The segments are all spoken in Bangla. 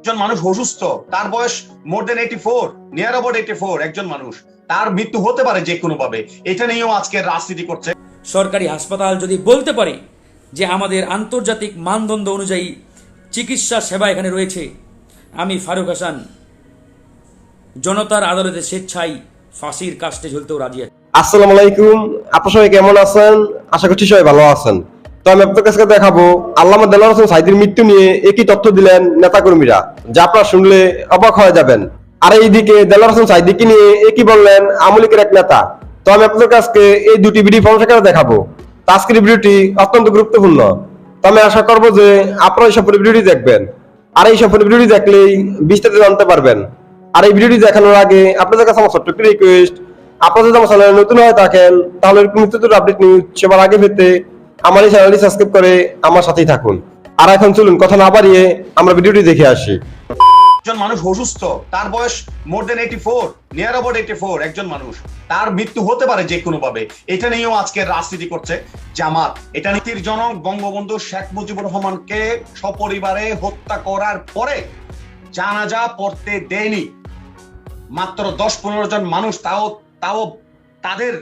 একজন মানুষ অসুস্থ, তার বয়স মোর দেন 84, নিয়ার অ্যাবাউট 84, একজন মানুষ, তার মৃত্যু হতে পারে যে কোনো ভাবে। এটা নিয়েও আজকে রাজনীতি করছে। সরকারি হাসপাতাল যদি বলতে পারে যে আমাদের আন্তর্জাতিক মানদণ্ড অনুযায়ী চিকিৎসা সেবা এখানে রয়েছে, আমি ফারুক হাসান জনতার আদালতে স্বেচ্ছায় ফাঁসির কাস্টে ঝুলতেও রাজি আছি। আসসালামু আলাইকুম, আপনারা সবাই কেমন আছেন? আশা করছি সবাই ভালো আছেন। তো আমি আপনাদের কাছে দেখাবো আল্লামা দেলোয়ার হোসেন সাঈদীর মৃত্যু নিয়ে একই তথ্য দিলেন নেতাকর্মীরা, যা আপনারা শুনলে অবাক হয়ে যাবেন। আর এইদিকে দেলোয়ার হোসেন সাঈদীকে নিয়ে একই বললেন আওয়ামী লীগের এক নেতা। তো আমি আপনাদের কাছে এই দুটি ভিডিও ফর্মে দেখাবো। তো আজকের ভিডিওটি অত্যন্ত গুরুত্বপূর্ণ। তো আমি আশা করবো যে আপনারা এই সম্পূর্ণ ভিডিওটি দেখবেন, আর এই সম্পূর্ণ ভিডিওটি দেখলেই বিস্তারিত জানতে পারবেন। আর এই ভিডিওটি দেখানোর আগে আপনাদের কাছে আমার ছোট্ট একটি রিকোয়েস্ট, আপনারা যদি আমার চ্যানেলে নতুন হয়ে থাকেন তাহলে এরকম নিত্য আপডেট নিউজ সবার আগে পেতে আমার এই চ্যানেলটি সাবস্ক্রাইব করে আমার সাথেই থাকুন। আর এখন চলুন কথা না বাড়িয়ে আমরা ভিডিওটি দেখে আসি। একজন মানুষ অসুস্থ, তার বয়স মোর দেন 84, নিয়ার অ্যাবাউট 84, একজন মানুষ, তার মৃত্যু হতে পারে যে কোনো ভাবে। এটা নিয়েও আজকে রাজনীতি করছে জামাত। এটা নীতির জনক বঙ্গবন্ধু শেখ মুজিবুর রহমানকে সপরিবারে হত্যা করার পরে জানাজা পড়তে দেয়নি মাত্র 10-15 জন মানুষ, তাও তাদের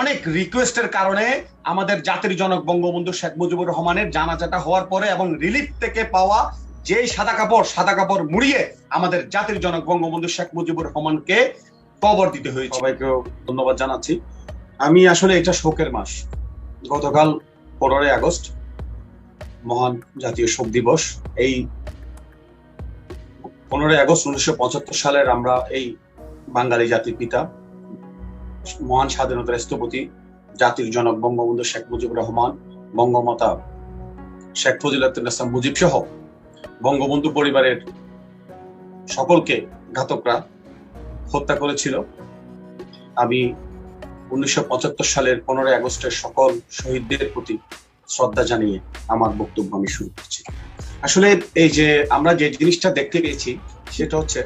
অনেক রিকোয়েস্টের কারণে আমাদের জাতির জনক বঙ্গবন্ধু শেখ মুজিবুর রহমানের জানাজাটা হওয়ার পরে এবং রিলিফ থেকে পাওয়া যে সাদা কাপড় মুড়িয়ে আমাদের জাতির জনক বঙ্গবন্ধু শেখ মুজিবুর রহমানকে কবর দিতে হয়েছে। সবাইকে ধন্যবাদ জানাচ্ছি। আমি আসলে এটা শোকের মাস। গতকাল 15 আগস্ট মহান জাতীয় শোক দিবস। এই 15 আগস্ট 1975 সালের আমরা এই বাঙালি জাতির পিতা মহান স্বাধীনতার স্থপতি জাতির জনক বঙ্গবন্ধু শেখ মুজিবুর রহমান, বঙ্গমাতা শেখ ফজিলাতুন্নেসা মুজিব সহ বঙ্গবন্ধু পরিবারের সকলকে ঘাতকরা হত্যা করেছিল। আমি 1975 সালের 15 আগস্টের সকল শহীদদের প্রতি শ্রদ্ধা জানিয়ে আমার বক্তব্য আমি শুরু করছি। আসলে এই যে আমরা যে জিনিসটা দেখতে পেয়েছি সেটা হচ্ছে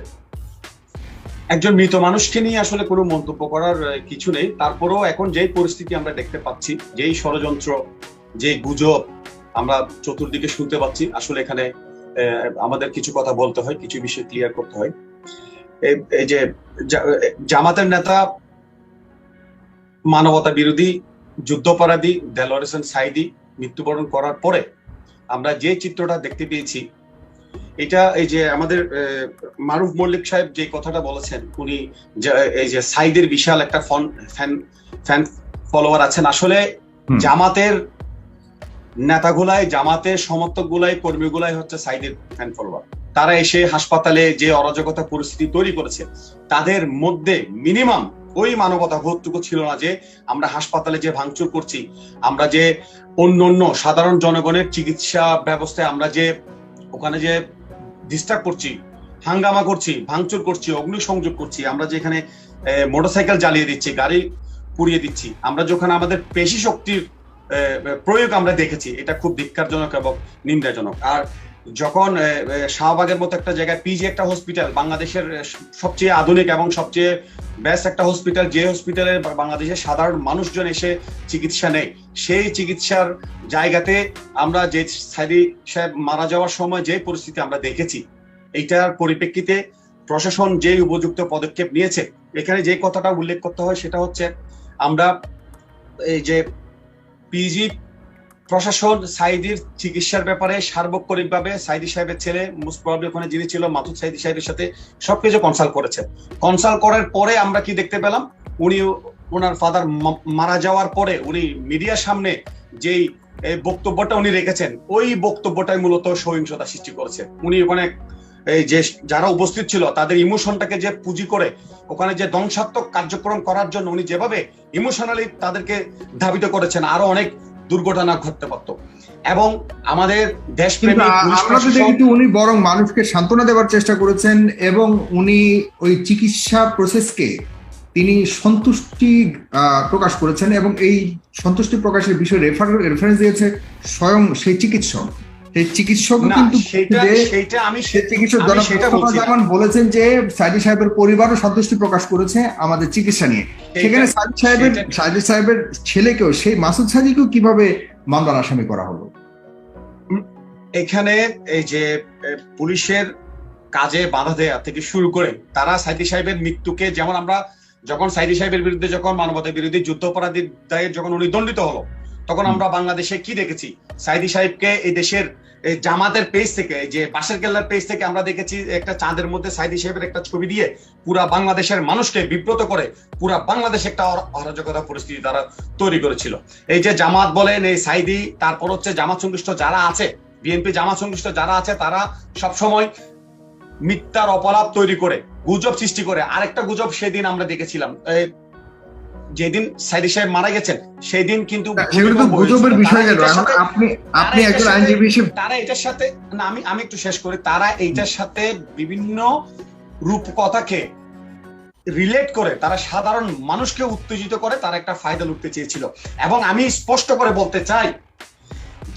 একজন মৃত মানুষকে নিয়ে আসলে কোনো মন্তব্য করার কিছু নেই। তারপরেও এখন যেই পরিস্থিতি আমরা দেখতে পাচ্ছি, যেই ষড়যন্ত্র, যে গুজব আমরা চতুর্দিকে শুনতে পাচ্ছি, আসলে এখানে আমাদের কিছু কথা বলতে হয়, কিছু বিষয় ক্লিয়ার করতে হয়। এই যে জামাতের নেতা, মানবতা বিরোধী, যুদ্ধাপরাধী দেলোয়ার হোসেন সাঈদী মৃত্যুবরণ করার পরে আমরা যে চিত্রটা দেখতে পেয়েছি, এটা এই যে আমাদের মারুফ মল্লিক সাহেব যে কথাটা বলেছেন, উনি এই যে সাঈদীর বিশাল একটা ফ্যান ফলোয়ার আছেন। আসলে জামাতের নেতাগুলাই, জামাতের সমর্থকগুলাই, কর্মীগুলাই হচ্ছে সাঈদীর ফ্যান ফলোয়ার। তারা এসে হাসপাতালে যে অরাজকতা পরিস্থিতি তৈরি করেছে, তাদের মধ্যে মিনিমাম ওই মানবতা বোধটুকু ছিল না যে আমরা হাসপাতালে যে ভাঙচুর করছি, আমরা যে অন্য সাধারণ জনগণের চিকিৎসা ব্যবস্থায় আমরা যে ওখানে যে ডিস্টার্ব করছি, হাঙ্গামা করছি, ভাঙচুর করছি, অগ্নিসংযোগ করছি, আমরা যেখানে মোটরসাইকেল জ্বালিয়ে দিচ্ছি, গাড়ি পুড়িয়ে দিচ্ছি, আমরা যখন আমাদের পেশি শক্তির প্রয়োগ আমরা দেখেছি, এটা খুব ধিক্কারজনক এবং নিন্দাজনক। আর যখন শাহবাগের মতো একটা জায়গায় পিজি একটা হসপিটাল, বাংলাদেশের সবচেয়ে আধুনিক এবং সবচেয়ে বেস্ট একটা হসপিটাল, যে হসপিটালে বাংলাদেশের সাধারণ মানুষজন এসে চিকিৎসা নেয়, সেই চিকিৎসার জায়গাতে আমরা যে সাঈদী সাহেব মারা যাওয়ার সময় যে পরিস্থিতি আমরা দেখেছি, এইটার পরিপ্রেক্ষিতে প্রশাসন যে উপযুক্ত পদক্ষেপ নিয়েছে, এখানে যে কথাটা উল্লেখ করতে হয় সেটা হচ্ছে আমরা এই যে পিজি প্রশাসন সাঈদীর চিকিৎসার ব্যাপারে সার্বক্ষণিকভাবে সাঈদী সাহেবের ছেলে মোস্ট প্রবাবলি ওখানে যিনি ছিল মাসুদ সাঈদী সাহেবের সাথে সবকিছু কনসাল্ট করেছে। কনসাল্ট করার পরে আমরা কি দেখতে পেলাম, উনি ওনার ফাদার মারা যাওয়ার পরে উনি মিডিয়ার সামনে যেই বক্তব্যটা উনি রেখেছেন, ওই বক্তব্যটাই মূলত সহিংসতা সৃষ্টি করেছে। উনি ওখানে এই যে যারা উপস্থিত ছিল তাদের ইমোশনটাকে যে পুঁজি করে ওখানে যে ধ্বংসাত্মক কার্যক্রম করার জন্য উনি যেভাবে ইমোশনালি তাদেরকে ধাবিত করেছেন, আরো অনেক দুর্ঘটনা ঘটতে পারত। এবং আমাদের দেশপ্রেমিক কিন্তু উনি বরং মানুষকে সান্ত্বনা দেওয়ার চেষ্টা করেছেন এবং উনি ওই চিকিৎসা প্রসেসকে তিনি সন্তুষ্টি প্রকাশ করেছেন এবং এই সন্তুষ্টি প্রকাশের বিষয়ে রেফারেন্স দিয়েছে স্বয়ং সেই চিকিৎসক। সেই চিকিৎসক কিন্তু যেমন বলেছেন যে সাঈদী সাহেবের পরিবারও সন্তুষ্টি প্রকাশ করেছে আমাদের চিকিৎসা নিয়ে। সেখানে সাঈদী সাহেবের ছেলেকেও, সেই মাসুদ সাঈদীকেও কিভাবে মামলার আসামি করা হলো? এখানে এই যে পুলিশের কাজে বাধা দেয়া থেকে শুরু করে তারা সাইদি সাহেবের মৃত্যুকে, যেমন আমরা যখন সাইদি সাহেবের বিরুদ্ধে যখন মানবতা বিরোধী যুদ্ধাপরাধীর দায়ে যখন উনি দণ্ডিত হলো, তখন আমরা বাংলাদেশে কি দেখেছি? সাইদি সাহেবকে এই দেশের জামাতের পেজ থেকে, যে বাসের কেল্লার পেজ থেকে আমরা দেখেছি একটা চাঁদের মধ্যে সাইদি সাহেবের একটা ছবি দিয়ে পুরা বাংলাদেশের মানুষকে বিব্রত করে পুরা বাংলাদেশে একটা অরাজকতা পরিস্থিতি তারা তৈরি করেছিল। এই যে জামাত বলেন, এই সাইদি, তারপর হচ্ছে জামাত সংশ্লিষ্ট যারা আছে, বিএনপি জামাত সংশ্লিষ্ট যারা আছে, তারা সবসময় মিথ্যার অপলাপ তৈরি করে গুজব সৃষ্টি করে। আরেকটা গুজব সেদিন আমরা দেখেছিলাম, যেদিন সাইদি সাহেব মারা গেছেন সেই দিন কিন্তু গুজবের বিষয় গেল। আপনি একজন আইনজীবী হিসেবে তারা এটার সাথে, না আমি একটু শেষ করি, তারা এইটার সাথে বিভিন্ন রূপকথাকে রিলেট করে তারা সাধারণ মানুষকে উত্তেজিত করে তারা একটা ফায়দা লুটতে চেয়েছিল। এবং আমি স্পষ্ট করে বলতে চাই,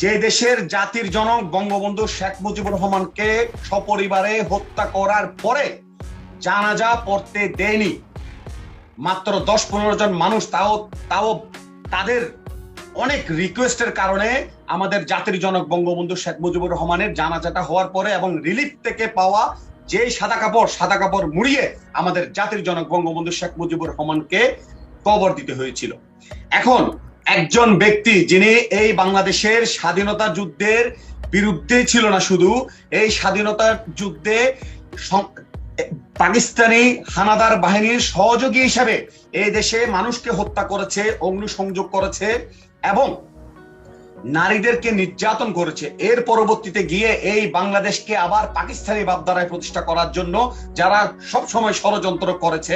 যে দেশের জাতির জনক বঙ্গবন্ধু শেখ মুজিবুর রহমানকে সপরিবারে হত্যা করার পরে জানাজা পড়তে দেয়নি মাত্র 10-15 জন মানুষ, তাও তাদের অনেক রিকোয়েস্টের কারণে আমাদের জাতির জনক বঙ্গবন্ধু শেখ মুজিবুর রহমানের জানাজাটা হওয়ার পরে এবং রিলিফ থেকে পাওয়া যে সাদা কাপড় মুড়িয়ে আমাদের জাতির জনক বঙ্গবন্ধু শেখ মুজিবুর রহমানকে কবর দিতে হয়েছিল। এখন একজন ব্যক্তি যিনি এই বাংলাদেশের স্বাধীনতা যুদ্ধের বিরুদ্ধে ছিল না, শুধু এই স্বাধীনতা যুদ্ধে পাকিস্তানি হানাদার বাহিনীর সহযোগী হিসেবে এই দেশে মানুষকে হত্যা করেছে, অগ্নিসংযোগ করেছে এবং নারীদেরকে নির্যাতন করেছে, এর পরবর্তীতে গিয়ে এই বাংলাদেশকে আবার পাকিস্তানি ভাবধারায় প্রতিষ্ঠা করার জন্য যারা সব সময় ষড়যন্ত্র করেছে,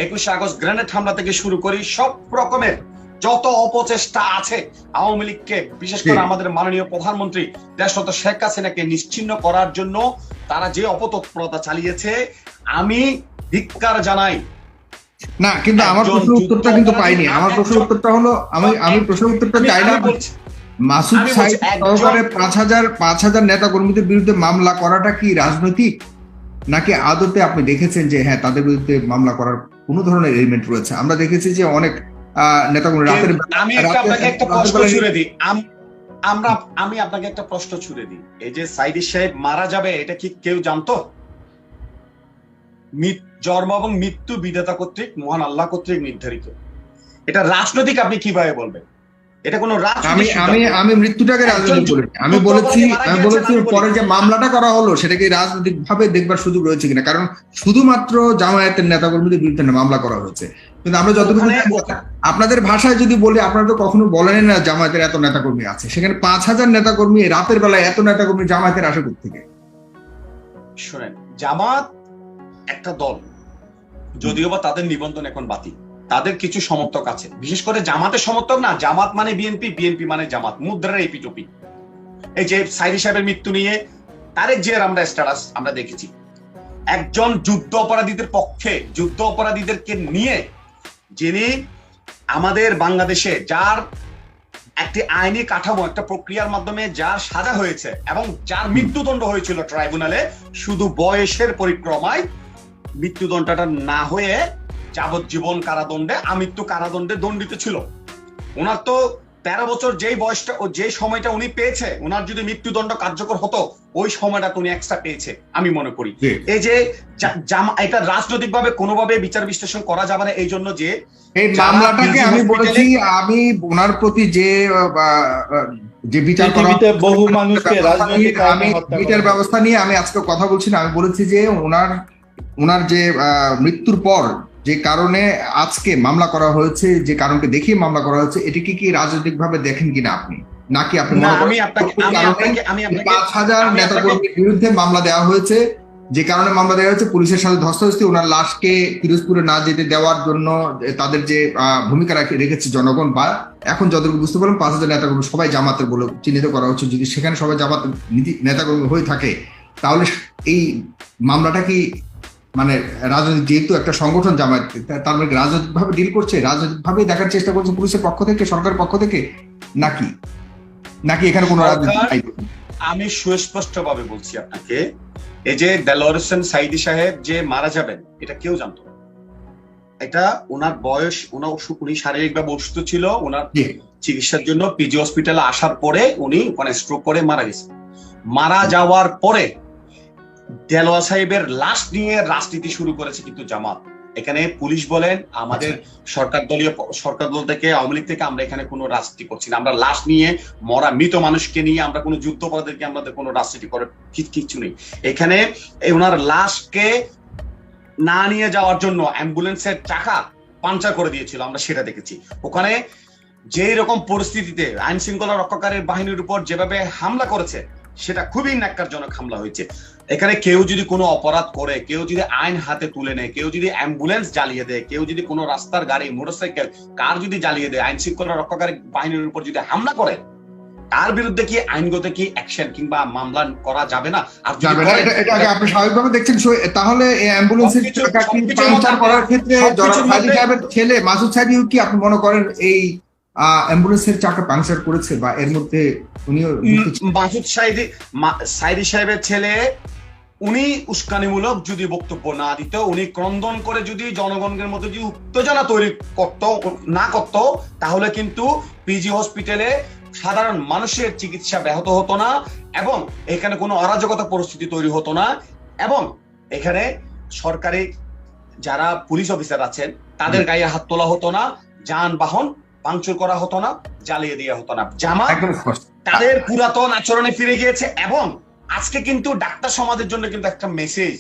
21শে আগস্ট গ্রেনেড হামলা থেকে শুরু করি সব রকমের যত অপচেষ্টা আছে আওয়ামী লীগকে, বিশেষ করে আমাদের মাননীয় প্রধানমন্ত্রী দেশরত শেখ হাসিনাকে নিশ্চিহ্ন করার জন্য তারা যে অপতৎপরতা চালিয়েছে, আমি ধিক্কার জানাই। না, কিন্তু আমার প্রশ্নের উত্তরটা কিন্তু পাইনি। আমার প্রশ্নের উত্তরটা হলো, আমি প্রশ্নের উত্তরটা চাই না। মাসুদ সাইদ সহকারে 5,000 নেতা কর্মীদের বিরুদ্ধে মামলা করাটা কি রাজনৈতিক, নাকি আদতে আপনি দেখেছেন যে হ্যাঁ তাদের বিরুদ্ধে মামলা করার কোনো ধরনের এলিমেন্ট রয়েছে? আমরা দেখেছি যে অনেক নেতাকর্মী রাতের, আমি আপনাকে একটা প্রশ্ন ছুড়ে দিই, আমি আপনাকে একটা প্রশ্ন ছুড়ে দিই, এই যে সাইদি সাহেব মারা যাবে এটা কি কেউ জানতো? জন্ম এবং মৃত্যু বিধাতা কর্তৃক, মহান আল্লাহ কর্তৃক নির্ধারিত। এটা রাজনৈতিক আপনি কিভাবে বলবেন? এটা কোনো আমি মৃত্যুটাকে রাজনৈতিক বলিনি। আমি বলেছি পরে যে মামলাটা করা হলো সেটাকে রাজনৈতিক ভাবে দেখবার সুযোগ রয়েছে কিনা, কারণ শুধুমাত্র জামায়াতের নেতাকর্মীদের বিরুদ্ধে মামলা করা হয়েছে। কিন্তু আমরা যতটুকু আপনাদের ভাষায় যদি বলি, আপনারা তো কখনো বলেন না জামায়াতের এত নেতাকর্মী আছে, সেখানে 5,000 নেতাকর্মী, রাতের বেলায় এত নেতাকর্মী জামায়াতের আসে থেকে? শোনেন, জামাত একটা দল, যদিও বা তাদের নিবন্ধন এখন বাতিল, তাদের কিছু সমর্থক আছে, বিশেষ করে জামাতের সমর্থক না, জামাত মানে বিএনপি, বিএনপি মানে জামাত, মুদ্রার এপিটপি। এই যে সাইদি সাহেবের মৃত্যু নিয়ে তারেক জিয়ার আমরা স্ট্যাটাস আমরা দেখেছি, একজন যুদ্ধ অপরাধীদের পক্ষে, যুদ্ধ অপরাধীদেরকে নিয়ে, যিনি আমাদের বাংলাদেশে যার একটি আইনি কাঠামো, একটা প্রক্রিয়ার মাধ্যমে যার সাজা হয়েছে এবং যার মৃত্যুদণ্ড হয়েছিল ট্রাইব্যুনালে, শুধু বয়সের পরিক্রমায় মৃত্যুদণ্ডটা না হয়ে যাবজ্জীবন কারাদণ্ডে, আমৃত্যু কারাদণ্ডে দণ্ডিত ছিল। ওনার তো 13 বছর যেই বয়সটা ও যে সময়টা উনি পেয়েছে, ওনার যদি মৃত্যুদণ্ড কার্যকর হতো ওই সময়টা উনি এক্সট্রা পেয়েছে আমি মনে করি। এই যে এটা রাজনৈতিক ভাবে কোনোভাবে বিচার বিশ্লেষণ করা যাবে না, এই জন্য যে এই মামলাটাকে আমি বলেছি, আমি ওনার প্রতি যে বিচার করা, বহু মানুষকে রাজনৈতিক আমি বিচার ব্যবস্থা নিয়ে আমি আজকে কথা বলছি না। আমি বলেছি যে ওনার যে মৃত্যুর পর যে কারণে আজকে মামলা করা হয়েছে, যে কারণকে দেখিয়ে মামলা করা হয়েছে, এটিকে কি রাজনৈতিক ভাবে দেখেন কিনা আপনি, নাকি আপনি 5,000 নেতাকর্মীর বিরুদ্ধে মামলা দেওয়া হয়েছে, যে কারণে মামলা দেওয়া হয়েছে পুলিশের সাথে ধস্তাধস্তি, ওনার লাশকে পিরোজপুরে না যেতে দেওয়ার জন্য তাদের যে ভূমিকা রেখেছে জনগণ, বা এখন যতটুকু বুঝতে পারলাম 5,000 নেতাকর্মী সবাই জামাতের বলে চিহ্নিত করা হচ্ছে। যদি সেখানে সবাই জামাত নেতাকর্মী হয়ে থাকে, তাহলে এই মামলাটা কি মানে রাজনৈতিক, যেহেতু একটা সংগঠন জামায়াত, তার মানে রাজনৈতিক ভাবে ডিল করছে, রাজনৈতিক ভাবে দেখার চেষ্টা করছে পুলিশের পক্ষ থেকে, সরকারের পক্ষ থেকে, নাকি এখানে কোনো রাজনীতি? আমি সুস্পষ্ট ভাবে বলছি আপনাকে, এই যে দেলোয়ার হোসেন সাইদি সাহেব যে মারা যাবেন এটা কেউ জানতো না। এটা ওনার বয়স, উনি শারীরিকভাবে অসুস্থ ছিল, ওনার চিকিৎসার জন্য পিজি হসপিটালে আসার পরে উনি ওখানে স্ট্রোক করে মারা গেছেন। মারা যাওয়ার পরে দেলোয়ার সাহেবের লাশ নিয়ে রাজনীতি শুরু করেছে কিন্তু জামাত। এখানে পুলিশ বলেন, আমাদের সরকার দল থেকে, আওয়ামী লীগ থেকে আমরা এখানে কোনো রাজনীতি করছি না। আমরা লাশ নিয়ে, মরা মৃত মানুষকে নিয়ে আমরা কোনো যুদ্ধাপরাধীকে আমাদের কোনো রাজনীতি করার কিছু নেই। এখানে ওনার লাশকে না নিয়ে যাওয়ার জন্য অ্যাম্বুলেন্সের চাকা পাঞ্চার করে দিয়েছিল, আমরা সেটা দেখেছি। ওখানে যেই রকম পরিস্থিতিতে আইন শৃঙ্খলা রক্ষাকারী বাহিনীর উপর যেভাবে হামলা করেছে, সেটা খুবই ন্যাক্কারজনক হামলা হয়েছে। এখানে কেউ যদি কোনো অপরাধ করে, কেউ যদি আইন হাতে তুলে নেয়, কেউ যদি অ্যাম্বুলেন্স জ্বালিয়ে দেয়, কেউ যদি কোনো রাস্তার গাড়ি, মোটরসাইকেল, কার যদি জ্বালিয়ে দেয়, আইন শৃঙ্খলা রক্ষাকারী বাহিনীর উপর যদি হামলা করে, তার বিরুদ্ধে কি আইনগত কি অ্যাকশন কিংবা মামলা করা যাবে না? আর যাবে না, এটাকে আপনি স্বাভাবিকভাবে দেখছেন। তাহলে এই অ্যাম্বুলেন্সের চাকা কি পাংচার করার ক্ষেত্রে সাইদি সাহেবের ছেলে মাসুদ সাইদিও কি আপনি মনে করেন এই অ্যাম্বুলেন্সের চাকা পাংচার করেছে, বা এর মধ্যে উনিও? মাসুদ সাইদি সাহেবের ছেলে উনি উস্কানিমূলক যদি বক্তব্য না দিত, উনি ক্রন্দন করে যদি জনগণের মধ্যে যদি উত্তেজনা তৈরি না করত, তাহলে কিন্তু পিজি হসপিটালে সাধারণ মানুষের চিকিৎসা ব্যাহত হতো না, এবং এখানে কোনো অরাজকতা পরিস্থিতি তৈরি হতো না, এবং এখানে সরকারি যারা পুলিশ অফিসার আছেন তাদের গায়ে হাত তোলা হতো না, যানবাহন ভাঙচুর করা হতো না, জ্বালিয়ে দেওয়া হতো না। জামাত তাদের পুরাতন আচরণে ফিরে গিয়েছে। এবং আজকে কিন্তু ডাক্তার সমাজের জন্য কিন্তু একটা মেসেজ,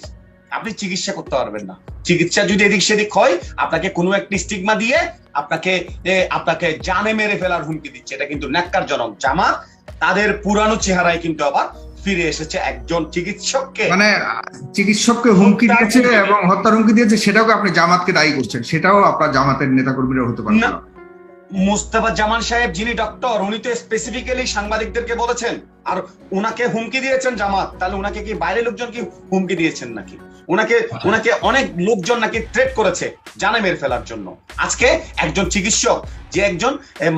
আপনি চিকিৎসা করতে পারবেন না। চিকিৎসা যদি এদিক সেদিক হয়, আপনাকে কোনো একটা স্টিগমা দিয়ে আপনাকে জানে মেরে ফেলার হুমকি দিচ্ছে। এটা কিন্তু ন্যাক্কারজনক। জামাত তাদের পুরানো চেহারায় কিন্তু আবার ফিরে এসেছে, একজন চিকিৎসককে, মানে চিকিৎসককে হুমকি দিয়েছে এবং হত্যার হুমকি দিয়েছে, সেটাও আপনি জামাতকে দায়ী করছেন? সেটাও আপনার জামাতের নেতাকর্মীরা হতে পারে না? মুস্তাফা জামান সাহেব যিনি ডক্টর, উনি তো স্পেসিফিক্যালি সাংবাদিকদেরকে বলেছেন, আর উনাকে হুমকি দিয়েছেন জামাত। তাহলে উনাকে কি বাইরের লোকজন কি হুমকি দিয়েছেন নাকি? উনাকে অনেক লোকজন নাকি থ্রেট করেছে জানে মেরে ফেলার জন্য। আজকে একজন চিকিৎসক যে একজন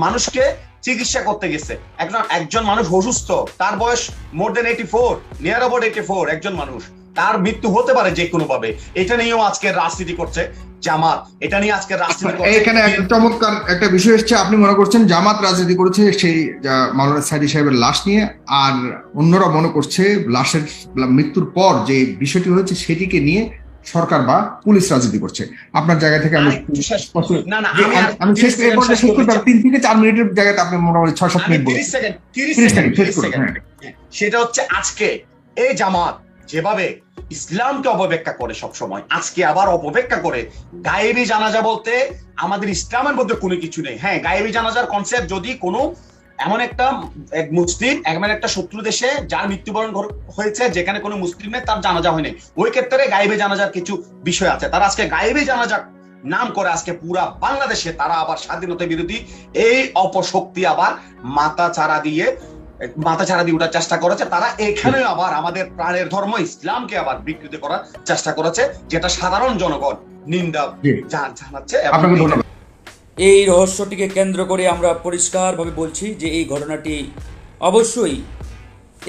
মানুষকে চিকিৎসা করতে গেছে, একজন মানুষ অসুস্থ, তার বয়স মোর দেন 84, নিয়ার অ্যাবাউট 84, একজন মানুষ, তার মৃত্যু হতে পারে যে কোনো ভাবে। এটা নিয়েও আজকে রাজনীতি করছে জামাত, এটা নিয়ে আজকে রাজনীতি করছে। এখানে একটা চমৎকার একটা বিষয় এসেছে, আপনি মনে করছেন জামাত রাজনীতি করেছে সেই মাওলানা সাইদি সাহেবের লাশ নিয়ে, আর অন্যরা মনে করছে লাশের মৃত্যুর পর যে বিষয়টি হয়েছে সেটিকে নিয়ে সরকার বা পুলিশ রাজনীতি করছে। আপনার জায়গা থেকে আমি শেষ করতে 3 থেকে 4 মিনিটের জায়গাতে আপনি মোটামুটি 6-7 মিনিট বলেন। 30 সেকেন্ড। সেটা হচ্ছে আজকে এই জামাত যেভাবে ইসলামকে অপব্যাখ্যা করে সব সময়, আজকে আবার অপব্যাখ্যা করে। গায়েবী জানাজা বলতে আমাদের ইসলামের মধ্যে কোনো কিছু নেই। হ্যাঁ, গায়েবী জানাজার কনসেপ্ট যদি কোনো এমন একটা মুসলিম এমন একটা শত্রু দেশে যার মৃত্যুবরণ হয়েছে, যেখানে কোনো মুসলিমের তার জানাজা হয়নি, ওই ক্ষেত্রে গায়েবী জানাজার কিছু বিষয় আছে। তারা আজকে গায়েবী জানাজা নাম করে আজকে পুরা বাংলাদেশে তারা আবার স্বাধীনতা বিরোধী এই অপশক্তি আবার মাথা চারা দিয়ে ওঠার চেষ্টা করেছে। তারা এখানে আবার আমাদের প্রাণের ধর্ম ইসলামকে আবার বিকৃত করার চেষ্টা করেছে, যেটা সাধারণ জনগণ নিন্দা জানাচ্ছে। এই রহস্যটিকে কেন্দ্র করে আমরা পরিষ্কারভাবে বলছি যে এই ঘটনাটি অবশ্যই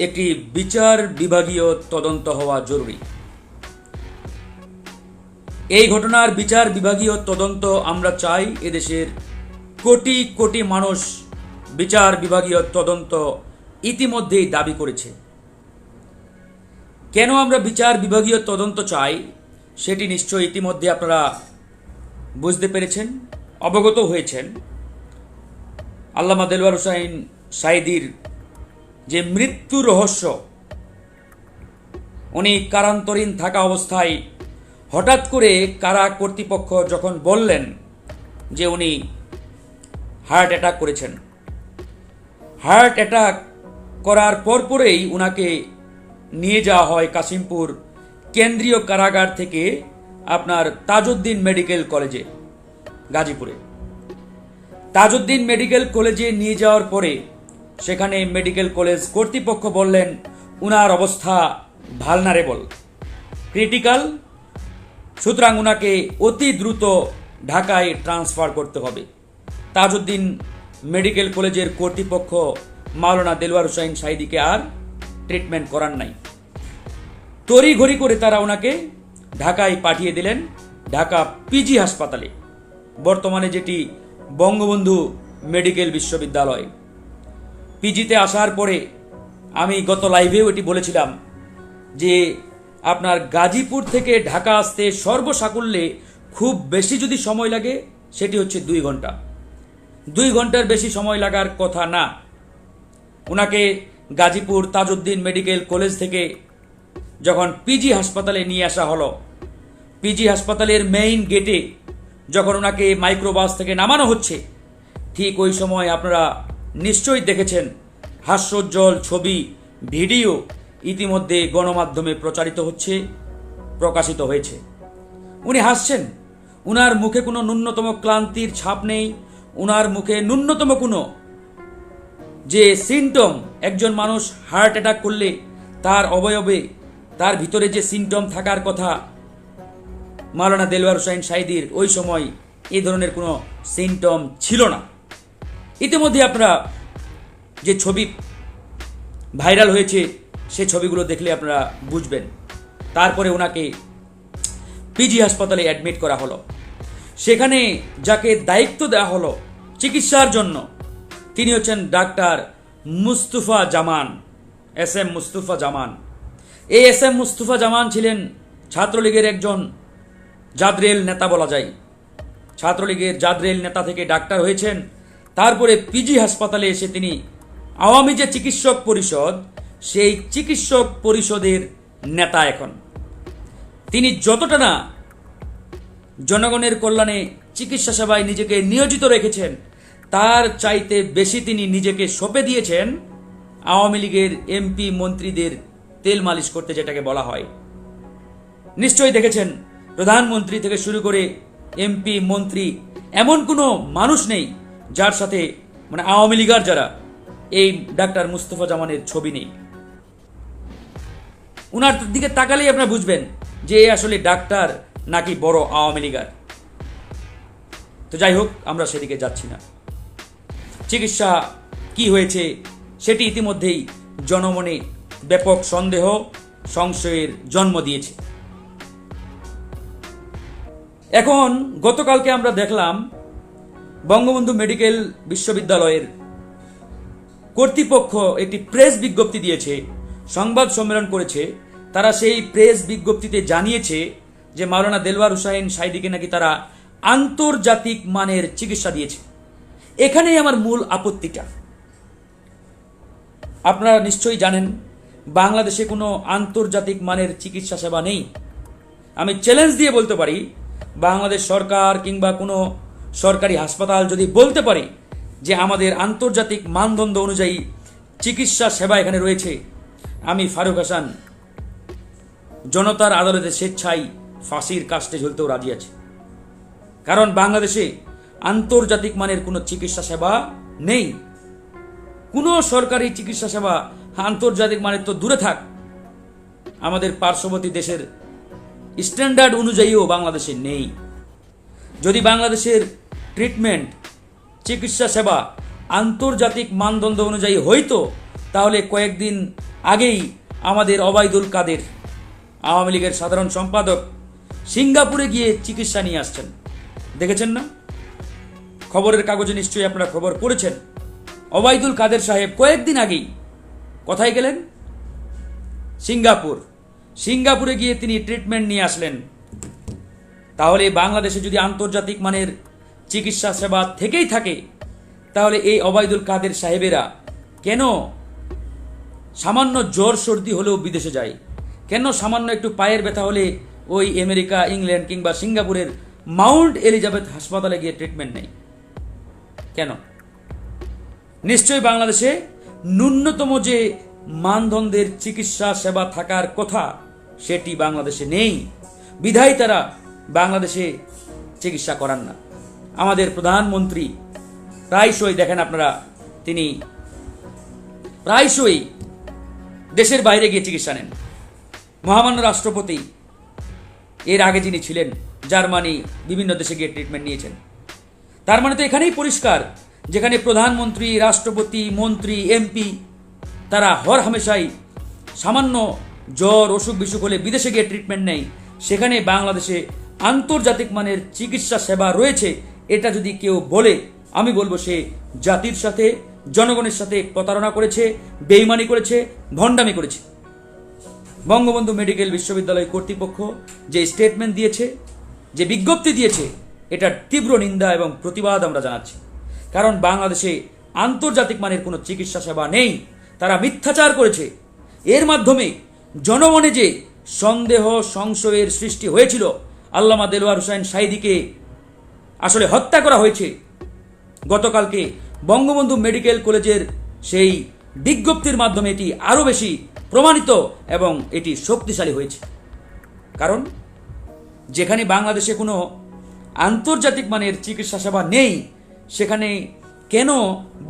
একটি বিচার বিভাগীয় তদন্ত হওয়া জরুরি। এই ঘটনার বিচার বিভাগীয় তদন্ত আমরা চাই। এদেশের কোটি কোটি মানুষ বিচার বিভাগীয় তদন্ত ইতিমধ্যেই দাবি করেছে। কেন আমরা বিচার বিভাগীয় তদন্ত চাই সেটি নিশ্চয়ই ইতিমধ্যে আপনারা বুঝতে পেরেছেন, অবগত হয়েছেন। আল্লামা দেলোয়ার হোসাইন সাঈদীর যে মৃত্যু রহস্য, উনি কারান্তরীণ থাকা অবস্থায় হঠাৎ করে কারা কর্তৃপক্ষ যখন বললেন যে উনি হার্ট অ্যাটাক করেছেন, হার্ট অ্যাটাক করার পরপরেই উনাকে নিয়ে যাওয়া হয় কাশিমপুর কেন্দ্রীয় কারাগার থেকে আপনার তাজউদ্দিন মেডিকেল কলেজে, গাজীপুরে। তাজউদ্দিন মেডিকেল কলেজে নিয়ে যাওয়ার পরে সেখানে মেডিকেল কলেজ কর্তৃপক্ষ বললেন উনার অবস্থা ভালনারেবল, ক্রিটিক্যাল, সুতরাং উনাকে অতি দ্রুত ঢাকায় ট্রান্সফার করতে হবে। তাজউদ্দিন মেডিকেল কলেজের কর্তৃপক্ষ মাওলানা দেলোয়ার হোসাইন সাঈদীকে আর ট্রিটমেন্ট করার নাই, তড়িঘড়ি করে তারা ওনাকে ঢাকায় পাঠিয়ে দিলেন, ঢাকা পিজি হাসপাতালে, বর্তমানে যেটি বঙ্গবন্ধু মেডিকেল বিশ্ববিদ্যালয়। পিজিতে আসার পরে আমি গত লাইভেও এটি বলেছিলাম যে আপনার গাজীপুর থেকে ঢাকা আসতে সর্বসাকুল্যে খুব বেশি যদি সময় লাগে সেটি হচ্ছে 2 ঘন্টা। 2 ঘন্টার বেশি সময় লাগার কথা না। ওনাকে গাজীপুর তাজউদ্দিন মেডিকেল কলেজ থেকে যখন পিজি হাসপাতালে নিয়ে আসা হলো, পিজি হাসপাতালের মেইন গেটে যখন ওনাকে মাইক্রোবাস থেকে নামানো হচ্ছে, ঠিক ওই সময় আপনারা নিশ্চয়ই দেখেছেন হাস্যোজ্জ্বল ছবি, ভিডিও ইতিমধ্যে গণমাধ্যমে প্রচারিত হচ্ছে, প্রকাশিত হয়েছে। উনি হাসছেন, উনার মুখে কোনো ন্যূনতম ক্লান্তির ছাপ নেই, উনার মুখে ন্যূনতম কোনো যে সিমটম, একজন মানুষ হার্ট অ্যাটাক করলে তার অবয়বে তার ভিতরে যে সিমটম থাকার কথা মাওলানা দেলওয়ার হোসাইন সাঈদীর ওই সময় এই ধরনের কোনো সিমটম ছিল না। ইতিমধ্যে আপনারা যে ছবি ভাইরাল হয়েছে সে ছবিগুলো দেখলে আপনারা বুঝবেন। তারপরে ওনাকে পিজি হাসপাতালে অ্যাডমিট করা হলো। সেখানে যাকে দায়িত্ব দেওয়া হলো চিকিৎসার জন্য তিনি হচ্ছেন ডাক্তার মুস্তাফা জামান, SM মুস্তাফা জামান। এই SM মুস্তাফা জামান ছিলেন ছাত্রলীগের একজন জাদরেল নেতা বলা যায়। ছাত্রলীগের জাদরেল নেতা থেকে ডাক্তার হয়েছেন, তারপরে পিজি হাসপাতালে এসে তিনি আওয়ামী যে চিকিৎসক পরিষদ, সেই চিকিৎসক পরিষদের নেতা। এখন তিনি যতটা না জনগণের কল্যাণে চিকিৎসা সেবায় নিজেকে নিয়োজিত রেখেছেন, তার চাইতে বেশি তিনি নিজেকে সঁপে দিয়েছেন আওয়ামী লীগের MP মন্ত্রীদের তেল মালিশ করতে, যেটাকে বলা হয়। নিশ্চয়ই দেখেছেন প্রধানমন্ত্রী থেকে শুরু করে MP মন্ত্রী, এমন কোনো মানুষ নেই যার সাথে মানে আওয়ামী লীগার যারা এই ডাক্তার মুস্তাফা জামানের ছবি নেই। উনার দিকে তাকালেই আপনারা বুঝবেন যে আসলে ডাক্তার নাকি বড় আওয়ামী লীগার। তো যাই হোক, আমরা সেদিকে যাচ্ছি না। চিকিৎসা কি হয়েছে সেটি ইতিমধ্যেই জনমনে ব্যাপক সন্দেহ, সংশয়ের জন্ম দিয়েছে। এখন গতকালকে আমরা দেখলাম বঙ্গবন্ধু মেডিকেল বিশ্ববিদ্যালয়ের কর্তৃপক্ষ একটি প্রেস বিজ্ঞপ্তি দিয়েছে, সংবাদ সম্মেলন করেছে। তারা সেই প্রেস বিজ্ঞপ্তিতে জানিয়েছে যে মাওলানা দেলওয়ার হোসাইন সাঈদীকে নাকি তারা আন্তর্জাতিক মানের চিকিৎসা দিয়েছে। এখানেই আমার মূল আপত্তিটা। আপনারা নিশ্চয়ই জানেন বাংলাদেশে কোনো আন্তর্জাতিক মানের চিকিৎসা সেবা নেই। আমি চ্যালেঞ্জ দিয়ে বলতে পারি, বাংলাদেশ সরকার কিংবা কোনো সরকারি হাসপাতাল যদি বলতে পারে যে আমাদের আন্তর্জাতিক মানদণ্ড অনুযায়ী চিকিৎসা সেবা এখানে রয়েছে, আমি ফারুক হাসান জনতার আদালতে স্বেচ্ছায় ফাঁসির কাস্টে ঝুলতেও রাজি আছি। কারণ বাংলাদেশে আন্তর্জাতিক মানের কোনো চিকিৎসা সেবা নেই। কোনো সরকারি চিকিৎসা সেবা আন্তর্জাতিক মানের তো দূরে থাক, আমাদের পার্শ্ববর্তী দেশের স্ট্যান্ডার্ড অনুযায়ীও বাংলাদেশে নেই। যদি বাংলাদেশের ট্রিটমেন্ট, চিকিৎসা সেবা আন্তর্জাতিক মানদণ্ড অনুযায়ী হইতো, তাহলে কয়েকদিন আগেই আমাদের ওবায়দুল কাদের, আওয়ামী লীগের সাধারণ সম্পাদক, সিঙ্গাপুরে গিয়ে চিকিৎসা নিয়ে আসছেন। দেখেছেন না? খবরের কাগজে নিশ্চয়ই আপনারা খবর পড়েছেন। ওবায়দুল কাদের সাহেব কয়েকদিন আগেই কোথায় গেলেন? সিঙ্গাপুরে গিয়ে তিনি ট্রিটমেন্ট নিয়ে আসলেন। তাহলে বাংলাদেশে যদি আন্তর্জাতিক মানের চিকিৎসা সেবা থেকেই থাকে, তাহলে এই ওবায়দুল কাদের সাহেবেরা কেন সামান্য জ্বর সর্দি হলেও বিদেশে যায়? কেন সামান্য একটু পায়ের ব্যথা হলে ওই আমেরিকা, ইংল্যান্ড কিংবা সিঙ্গাপুরের মাউন্ট এলিজাবেথ হাসপাতালে গিয়ে ট্রিটমেন্ট নেই? কেন? নিশ্চয়ই বাংলাদেশে ন্যূনতম যে মানদণ্ডের চিকিৎসা সেবা থাকার কথা সেটি বাংলাদেশে নেই, বিধায় তারা বাংলাদেশে চিকিৎসা করান না। আমাদের প্রধানমন্ত্রী প্রায়শই দেখেন আপনারা, তিনি প্রায়শই দেশের বাইরে গিয়ে চিকিৎসা নেন। মহামান্য রাষ্ট্রপতি এর আগে যিনি ছিলেন, জার্মানি, বিভিন্ন দেশে গিয়ে ট্রিটমেন্ট নিয়েছেন। তার মানে তো এখানেই পরিষ্কার, যেখানে প্রধানমন্ত্রী, রাষ্ট্রপতি, মন্ত্রী, MP তারা হর হামেশাই সামান্য জ্বর, অসুখ বিসুখ হলে বিদেশে গিয়ে ট্রিটমেন্ট নেয়, সেখানে বাংলাদেশে আন্তর্জাতিক মানের চিকিৎসা সেবা রয়েছে, এটা যদি কেউ বলে, আমি বলবো সে জাতির সাথে, জনগণের সাথে প্রতারণা করেছে, বেইমানি করেছে, ভণ্ডামি করেছে। বঙ্গবন্ধু মেডিকেল বিশ্ববিদ্যালয় কর্তৃপক্ষ যে স্টেটমেন্ট দিয়েছে, যে বিজ্ঞপ্তি দিয়েছে, এটার তীব্র নিন্দা এবং প্রতিবাদ আমরা জানাচ্ছি। কারণ বাংলাদেশে আন্তর্জাতিক মানের কোনো চিকিৎসা সেবা নেই, তারা মিথ্যাচার করেছে। এর মাধ্যমে জনমনে যে সন্দেহ সংশয়ের সৃষ্টি হয়েছিল, আল্লামা দেলোয়ার হোসেন সাঈদীকে আসলে হত্যা করা হয়েছে, গতকালকে বঙ্গবন্ধু মেডিকেল কলেজের সেই বিজ্ঞপ্তির মাধ্যমে এটি আরও বেশি প্রমাণিত এবং এটি শক্তিশালী হয়েছে। কারণ যেখানে বাংলাদেশে কোনো আন্তর্জাতিক মানের চিকিৎসা সেবা নেই, সেখানে কেন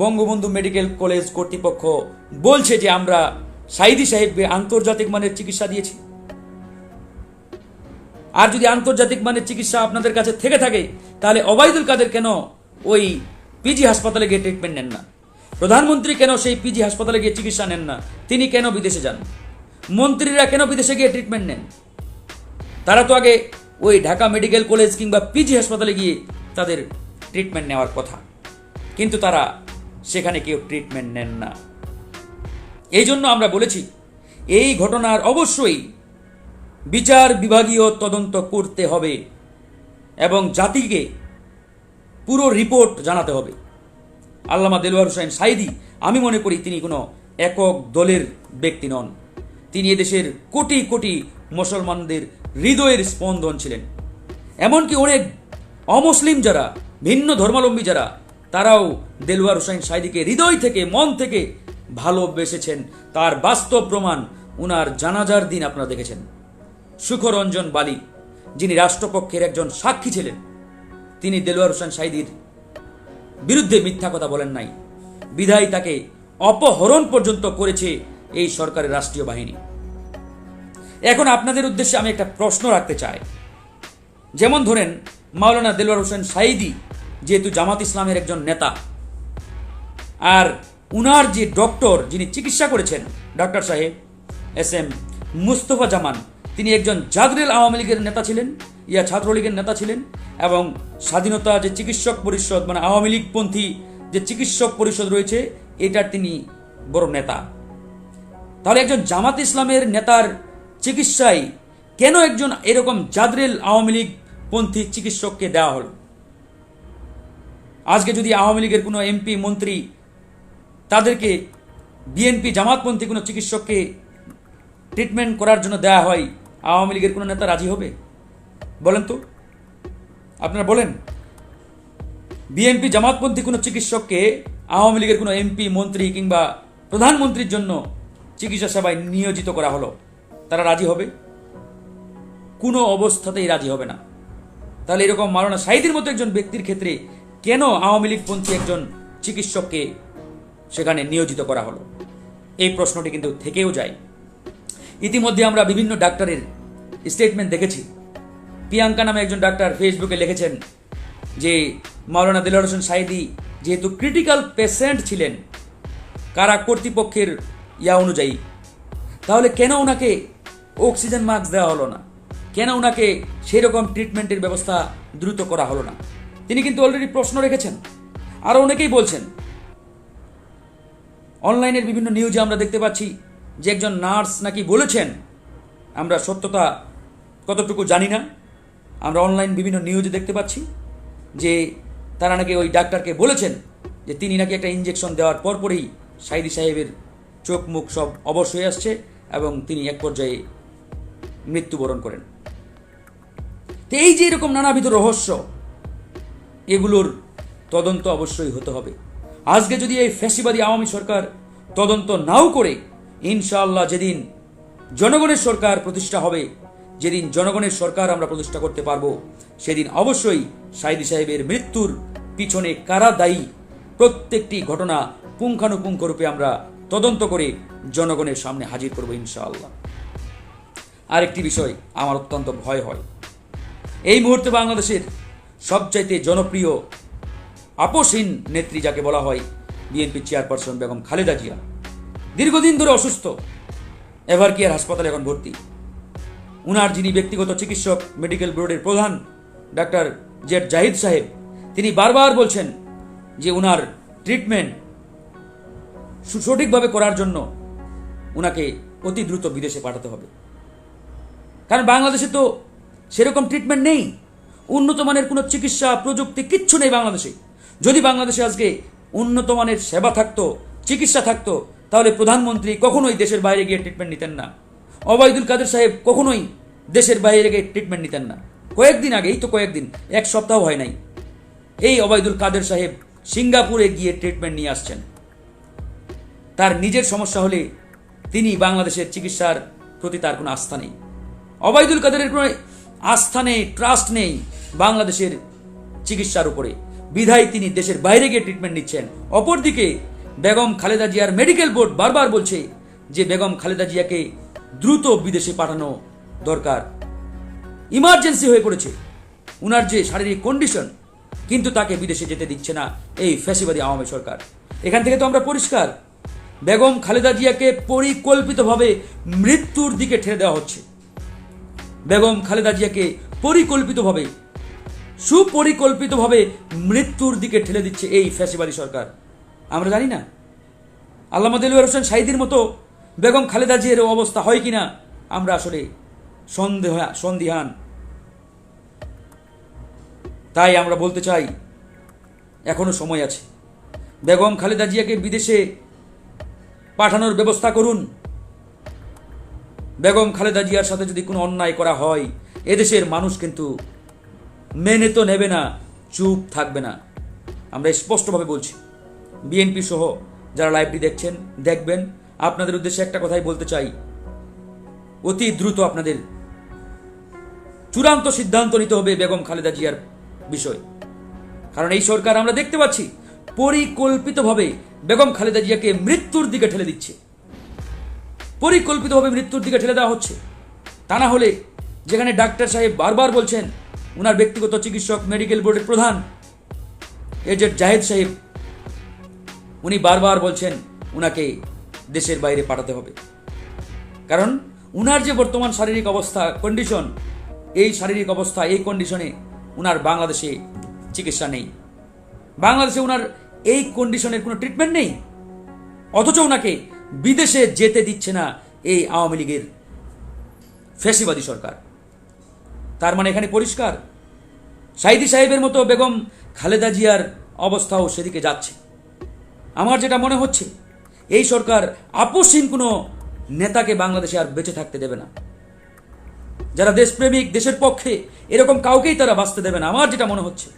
বঙ্গবন্ধু মেডিকেল কলেজ কর্তৃপক্ষ বলছে যে আমরা সাঈদী সাহেবকে আন্তর্জাতিক মানের চিকিৎসা দিয়েছি? আর যদি আন্তর্জাতিক মানের চিকিৎসা আপনাদের কাছে থেকে থাকে, তাহলে ওবায়দুল কাদের কেন ওই পিজি হাসপাতালে গিয়ে ট্রিটমেন্ট নেন না? প্রধানমন্ত্রী কেন সেই পিজি হাসপাতালে গিয়ে চিকিৎসা নেন না? তিনি কেন বিদেশে যান? মন্ত্রীরা কেন বিদেশে গিয়ে ট্রিটমেন্ট নেন? তারা তো আগে ওই ঢাকা মেডিকেল কলেজ কিংবা পিজি হাসপাতালে গিয়ে তাদের ট্রিটমেন্ট নেওয়ার কথা, কিন্তু তারা সেখানে কেউ ট্রিটমেন্ট নেন না। এই জন্য আমরা বলেছি এই ঘটনার অবশ্যই বিচার বিভাগীয় তদন্ত করতে হবে এবং জাতিকে পুরো রিপোর্ট জানাতে হবে। আল্লামা দেলোয়ার হোসেন সাঈদী, আমি মনে করি তিনি কোনো একক দলের ব্যক্তি নন। তিনি এদেশের কোটি কোটি মুসলমানদের হৃদয়ের স্পন্দন ছিলেন। এমনকি অনেক অমুসলিম যারা, ভিন্ন ধর্মাবলম্বী যারা, তারাও দেলোয়ার হোসেন সাঈদীকে হৃদয় থেকে, মন থেকে ভালোবেসেছেন। তার বাস্তব প্রমাণ উনার জানাজার দিন আপনারা দেখেছেন। সুখরঞ্জন বালী, যিনি রাষ্ট্রপক্ষের একজন সাক্ষী ছিলেন, তিনি দেলোয়ার হোসেন সাঈদীর বিরুদ্ধে মিথ্যা কথা বলেন নাই, বিধায় তাকে অপহরণ পর্যন্ত করেছে এই সরকারের রাষ্ট্রীয় বাহিনী। এখন আপনাদের উদ্দেশ্যে আমি একটা প্রশ্ন রাখতে চাই। যেমন ধরেন, মাওলানা দেলোয়ার হোসেন সাঈদী যেহেতু জামাত ইসলামের একজন নেতা, আর উনার যে ডক্টর যিনি চিকিৎসা করেছেন, ডাক্তার সাহেব এস.এম. মুস্তফা জামান, তিনি একজন জাগরেল আওয়ামী লীগের নেতা ছিলেন, ছাত্রলীগের নেতা ছিলেন, এবং স্বাধীনতা যে চিকিৎসক পরিষদ, মানে আওয়ামী লীগপন্থী যে চিকিৎসক পরিষদ রয়েছে, এটার তিনি বড় নেতা। তাহলে একজন জামাত ইসলামের নেতার চিকিৎসায় কেন একজন এরকম জাগরেল আওয়ামী লীগ পন্থী চিকিৎসককে দেওয়া হল? আজকে যদি আওয়ামী লীগের কোনো এমপি, মন্ত্রী, তাদেরকে বিএনপি জামাতপন্থী কোনো চিকিৎসককে ট্রিটমেন্ট করার জন্য দেওয়া হয়, আওয়ামী লীগের কোনো নেতা রাজি হবে? বলেন তো, আপনারা বলেন। বিএনপি জামাতপন্থী কোনো চিকিৎসককে আওয়ামী লীগের কোনো এমপি, মন্ত্রী কিংবা প্রধানমন্ত্রীর জন্য চিকিৎসা সেবায় নিয়োজিত করা হলো, তারা রাজি হবে? কোনো অবস্থাতেই রাজি হবে না। তাহলে এরকম মাওলানা সাঈদীর মতো একজন ব্যক্তির ক্ষেত্রে কেন আওয়ামী লীগপন্থী একজন চিকিৎসককে সেখানে নিয়োজিত করা হলো? এই প্রশ্নটি কিন্তু থেকেও যায়। ইতিমধ্যে আমরা বিভিন্ন ডাক্তারের স্টেটমেন্ট দেখেছি। প্রিয়াঙ্কা নামে একজন ডাক্তার ফেসবুকে লিখেছেন যে মাওলানা দেলোয়ার হোসেন সাঈদী যেহেতু ক্রিটিক্যাল পেশেন্ট ছিলেন কারা কর্তৃপক্ষের অনুযায়ী, তাহলে কেন ওনাকে অক্সিজেন মাস্ক দেওয়া হলো না? কেন ওনাকে সেই রকম ট্রিটমেন্টের ব্যবস্থা দ্রুত করা হলো না? তিনি কিন্তু অলরেডি প্রশ্ন রেখেছেন। আরও অনেকেই বলছেন। অনলাইনের বিভিন্ন নিউজে আমরা দেখতে পাচ্ছি যে একজন নার্স নাকি বলেছেন, আমরা সত্যতা কতটুকু জানি না, আমরা অনলাইন বিভিন্ন নিউজে দেখতে পাচ্ছি যে তারা নাকি ওই ডাক্তারকে বলেছেন যে তিনি নাকি একটা ইঞ্জেকশন দেওয়ার পরপরই সাঈদী সাহেবের চোখ মুখ সব অবশ হয়ে আসছে এবং তিনি এক পর্যায়ে মৃত্যুবরণ করেন। তো এই যে এরকম নানাবিধ রহস্য, এগুলোর তদন্ত অবশ্যই হতে হবে। আজকে যদি এই ফ্যাসিবাদী আওয়ামী সরকার তদন্ত নাও করে, ইনশাআল্লাহ যেদিন জনগণের সরকার প্রতিষ্ঠা হবে, যেদিন জনগণের সরকার আমরা প্রতিষ্ঠা করতে পারবো, সেদিন অবশ্যই সাঈদী সাহেবের মৃত্যুর পিছনে কারা দায়ী প্রত্যেকটি ঘটনা পুঙ্খানুপুঙ্খ রূপে আমরা তদন্ত করে জনগণের সামনে হাজির করব ইনশাআল্লাহ। আরেকটি বিষয় আমার অত্যন্ত ভয় হয়, এই মুহূর্তে বাংলাদেশের সবচাইতে জনপ্রিয় আপোষহীন নেত্রী যাকে বলা হয় বিএনপি চেয়ারপারসন বেগম খালেদা জিয়া, দীর্ঘদিন ধরে অসুস্থ, এভারকেয়ার হাসপাতালে এখন ভর্তি। উনার যিনি ব্যক্তিগত চিকিৎসক, মেডিকেল বোর্ডের প্রধান ডাক্তার জেড জাহিদ সাহেব, তিনি বারবার বলছেন যে উনার ট্রিটমেন্ট সঠিকভাবে করার জন্য উনাকে অতি দ্রুত বিদেশে পাঠাতে হবে। কারণ বাংলাদেশে তো সেরকম ট্রিটমেন্ট নেই, উন্নত মানের কোনো চিকিৎসা প্রযুক্তি কিচ্ছু নেই বাংলাদেশে। যদি বাংলাদেশে আজকে উন্নত মানের সেবা থাকতো, চিকিৎসা থাকতো, তাহলে প্রধানমন্ত্রী কখনোই দেশের বাইরে গিয়ে ট্রিটমেন্ট নিতেন না, ওবায়দুল কাদের সাহেব কখনোই দেশের বাইরে গিয়ে ট্রিটমেন্ট নিতেন না। কয়েকদিন আগেই তো, কয়েকদিন, এক সপ্তাহ হয় নাই, এই ওবায়দুল কাদের সাহেব সিঙ্গাপুরে গিয়ে ট্রিটমেন্ট নিয়ে আসছেন। তার নিজের সমস্যা হলে তিনি বাংলাদেশের চিকিৎসার প্রতি তার কোনো আস্থা নেই। ওবায়দুল কাদেরের কোনো আস্থা নেই, ট্রাস্ট নেই বাংলাদেশের চিকিৎসার উপরে, বিধায় তিনি দেশের বাইরে গিয়ে ট্রিটমেন্ট নিচ্ছেন। অপরদিকে বেগম খালেদা জিয়ার মেডিকেল বোর্ড বারবার বলছে যে বেগম খালেদা জিয়াকে দ্রুত বিদেশে পাঠানো দরকার, ইমার্জেন্সি হয়ে পড়েছে উনার যে শারীরিক কন্ডিশন, কিন্তু তাকে বিদেশে যেতে দিচ্ছে না এই ফ্যাসিবাদী আওয়ামী সরকার। এখান থেকে তো আমরা পরিষ্কার, বেগম খালেদা জিয়াকে পরিকল্পিতভাবে মৃত্যুর দিকে ঠেলে দেওয়া হচ্ছে। বেগম খালেদা জিয়াকে পরিকল্পিতভাবে, সুপরিকল্পিতভাবে মৃত্যুর দিকে ঠেলে দিচ্ছে এই ফ্যাসিবাদী সরকার। আমরা জানি না আল্লামা দেলোয়ার হোসেন সাঈদীর মতো বেগম খালেদা জিয়ার অবস্থা হয় কিনা, আমরা আসলে সন্দিহান। তাই আমরা বলতে চাই এখনো সময় আছে, বেগম খালেদা জিয়াকে বিদেশে পাঠানোর ব্যবস্থা করুন। বেগম খালেদা জিয়ার সাথে যদি কোনো অন্যায় করা হয়, এদেশের মানুষ কিন্তু মেনে তো নেবে না, চুপ থাকবে না। আমরা স্পষ্টভাবে বলছি, বিএনপি সহ যারা লাইভটি দেখবেন, আপনাদের উদ্দেশ্যে একটা কথাই বলতে চাই, অতি দ্রুত আপনাদের চূড়ান্ত সিদ্ধান্ত নিতে হবে বেগম খালেদা জিয়ার বিষয়। কারণ এই সরকার আমরা দেখতে পাচ্ছি পরিকল্পিতভাবে বেগম খালেদা জিয়াকে মৃত্যুর দিকে ঠেলে দিচ্ছে, পরিকল্পিতভাবে মৃত্যুর দিকে ঠেলে দেওয়া হচ্ছে। তা না হলে যেখানে ডাক্তার সাহেব বারবার বলছেন, উনার ব্যক্তিগত চিকিৎসক মেডিকেল বোর্ডের প্রধান এজেড জাহেদ সাহেব, উনি বারবার বলছেন উনাকে দেশের বাইরে পাঠাতে হবে। কারণ উনার যে বর্তমান শারীরিক অবস্থা, কন্ডিশন, এই শারীরিক অবস্থা, এই কন্ডিশনে উনার বাংলাদেশে চিকিৎসা নেই, বাংলাদেশে উনার এই কন্ডিশনের কোনো ট্রিটমেন্ট নেই, অথচ উনাকে বিদেশে যেতে দিচ্ছে না এই আওয়ামী লীগের ফ্যাসিবাদী সরকার। তার মানে এখানে পরিষ্কার, সাঈদী সাহেবের মতো বেগম খালেদা জিয়ার অবস্থাও সেদিকে যাচ্ছে। আমার যেটা মনে হচ্ছে, এই সরকার আপোষহীন কোনো নেতাকে বাংলাদেশে আর বেঁচে থাকতে দেবে না। যারা দেশপ্রেমিক, দেশের পক্ষে, এরকম কাউকেই তারা বাঁচতে দেবে না। আমার যেটা মনে হচ্ছে,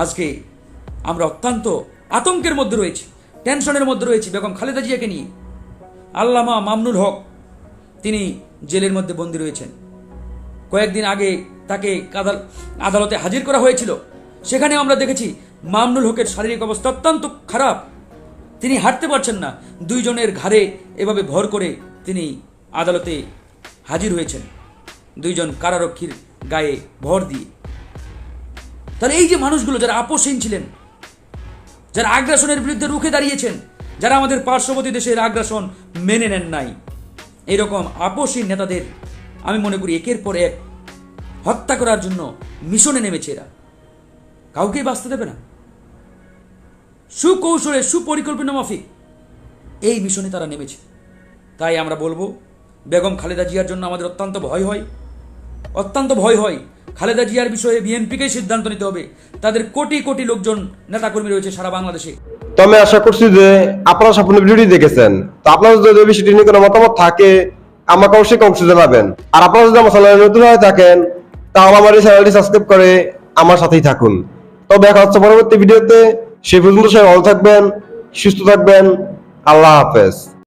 আজকে আমরা অত্যন্ত আতঙ্কের মধ্যে রয়েছি, টেনশনের মধ্যে রয়েছি বেগম খালেদা জিয়াকে নিয়ে। আল্লামা মামুনুল হক তিনি জেলের মধ্যে বন্দী রয়েছেন। কয়েকদিন আগে তাকে আদালতে হাজির করা হয়েছিল, সেখানে আমরা দেখেছি মামুনুল হকের শারীরিক অবস্থা অত্যন্ত খারাপ, তিনি হাঁটতে পারছেন না, দুইজনের ঘাড়ে এভাবে ভর করে তিনি আদালতে হাজির হয়েছেন, দুইজন কারারক্ষীর গায়ে ভর দিয়ে। তাহলে এই যে মানুষগুলো যারা আপোষহীন ছিলেন, যারা আগ্রাসনের বিরুদ্ধে রুখে দাঁড়িয়েছেন, যারা আমাদের পার্শ্ববর্তী দেশের আগ্রাসন মেনে নেন নাই, এরকম আপোষহীন নেতাদের আমি মনে করি একের পর এক হত্যা করার জন্য মিশনে নেমেছে এরা, কাউকেই বাঁচতে দেবে না। সুকৌশলে, সুপরিকল্পনা মাফিক এই মিশনে তারা নেমেছে। তাই আমরা বলবো, বেগম খালেদা জিয়ার জন্য আমাদের অত্যন্ত ভয় হয়, অত্যন্ত ভয় হয়। খালেদা জিয়ার বিষয়ে বিএনপিকেই সিদ্ধান্ত নিতে হবে। তাদের কোটি কোটি লোকজন, নেতাকর্মী রয়েছে সারা বাংলাদেশে। তো আমি আশা করছি যে আপনারা সম্পূর্ণ ভিডিওটি দেখেছেন। তো আপনারা যদি বিষয়টি নিয়ে কোনো মতামত থাকে আমাকে অবশ্যই কমেন্টে জানাবেন। আর আপনারা যদি আমার চ্যানেলে নতুন হয়ে থাকেন তাহলে আমার এই চ্যানেলটি সাবস্ক্রাইব করে আমার সাথেই থাকুন। তো দেখা হচ্ছে পরবর্তী ভিডিওতে। সে পর্যন্ত সবাই ভালো থাকবেন, সুস্থ থাকবেন। আল্লাহ হাফেজ।